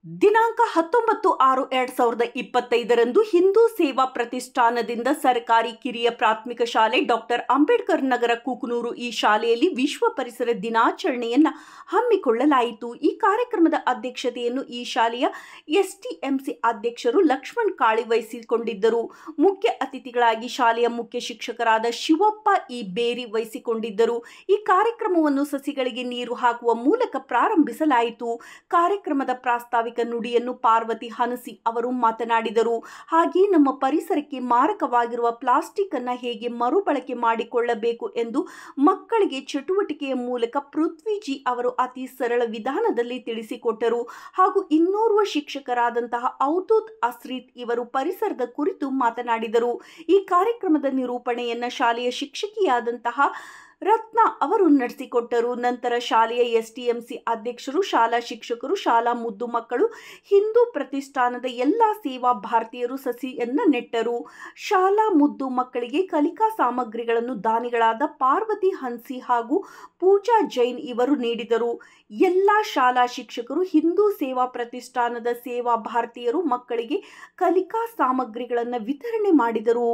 ದಿನಾಂಕ 19/6/2025 ಹಿಂದೂ ಸೇವಾ ಪ್ರತಿಷ್ಠಾನದಿಂದ ಸರ್ಕಾರಿ ಕಿರಿಯ ಪ್ರಾಥಮಿಕ ಶಾಲೆ ಡಾಕ್ಟರ್ ಅಂಬೇಡ್ಕರ್ ನಗರ ಕೂಕನೂರು ಈ ಶಾಲೆಯಲ್ಲಿ ವಿಶ್ವ ಪರಿಸರ ದಿನಾಚರಣೆಯನ್ನು ಹಮ್ಮಿಕೊಳ್ಳಲಾಯಿತು. ಈ ಕಾರ್ಯಕ್ರಮದ ಅಧ್ಯಕ್ಷತೆಯನ್ನು ಈ ಶಾಲೆಯ ಎಸ್ಟಿಎಂಸಿ ಅಧ್ಯಕ್ಷರು ಲಕ್ಷ್ಮಣ್ ಕಾಳಿ ವಹಿಸಿಕೊಂಡಿದ್ದರು. ಮುಖ್ಯ ಅತಿಥಿಗಳಾಗಿ ಶಾಲೆಯ ಮುಖ್ಯ ಶಿಕ್ಷಕರಾದ ಶಿವಪ್ಪ ಇ ಬೇರಿ ವಹಿಸಿಕೊಂಡಿದ್ದರು. ಈ ಕಾರ್ಯಕ್ರಮವನ್ನು ಸಸಿಗಳಿಗೆ ನೀರು ಹಾಕುವ ಮೂಲಕ ಪ್ರಾರಂಭಿಸಲಾಯಿತು. ಕಾರ್ಯಕ್ರಮದ ಪ್ರಾಸ್ತಾವಿಕ ನುಡಿಯನ್ನು ಪಾರ್ವತಿ ಹನಸಿ ಅವರು ಮಾತನಾಡಿದರು. ಹಾಗೆ ನಮ್ಮ ಪರಿಸರಕ್ಕೆ ಮಾರಕವಾಗಿರುವ ಪ್ಲಾಸ್ಟಿಕ್ ಅನ್ನು ಹೇಗೆ ಮರುಬಳಕೆ ಮಾಡಿಕೊಳ್ಳಬೇಕು ಎಂದು ಮಕ್ಕಳಿಗೆ ಚಟುವಟಿಕೆಯ ಮೂಲಕ ಪೃಥ್ವಿಜಿ ಅವರು ಅತಿ ಸರಳ ವಿಧಾನದಲ್ಲಿ ತಿಳಿಸಿಕೊಟ್ಟರು. ಹಾಗೂ ಇನ್ನೋರ್ವ ಶಿಕ್ಷಕರಾದಂತಹ ಔತೂತ್ ಅಸ್ರೀತ್ ಇವರು ಪರಿಸರದ ಕುರಿತು ಮಾತನಾಡಿದರು. ಈ ಕಾರ್ಯಕ್ರಮದ ನಿರೂಪಣೆಯನ್ನು ಶಾಲೆಯ ಶಿಕ್ಷಕಿಯಾದಂತಹ ರತ್ನ ಅವರು ನಡೆಸಿಕೊಟ್ಟರು. ನಂತರ ಶಾಲೆಯ ಎಸ್ಟಿಎಂಸಿ ಅಧ್ಯಕ್ಷರು, ಶಾಲಾ ಶಿಕ್ಷಕರು, ಶಾಲಾ ಮುದ್ದು ಮಕ್ಕಳು, ಹಿಂದೂ ಪ್ರತಿಷ್ಠಾನದ ಎಲ್ಲ ಸೇವಾ ಭಾರತೀಯರು ಸಸಿಯನ್ನು ನೆಟ್ಟರು. ಶಾಲಾ ಮುದ್ದು ಮಕ್ಕಳಿಗೆ ಕಲಿಕಾ ಸಾಮಗ್ರಿಗಳನ್ನು ದಾನಿಗಳಾದ ಪಾರ್ವತಿ ಹನ್ಸಿ ಹಾಗೂ ಪೂಜಾ ಜೈನ್ ಇವರು ನೀಡಿದರು. ಎಲ್ಲ ಶಾಲಾ ಶಿಕ್ಷಕರು, ಹಿಂದೂ ಸೇವಾ ಪ್ರತಿಷ್ಠಾನದ ಸೇವಾ ಭಾರತೀಯರು ಮಕ್ಕಳಿಗೆ ಕಲಿಕಾ ಸಾಮಗ್ರಿಗಳನ್ನು ವಿತರಣೆ ಮಾಡಿದರು.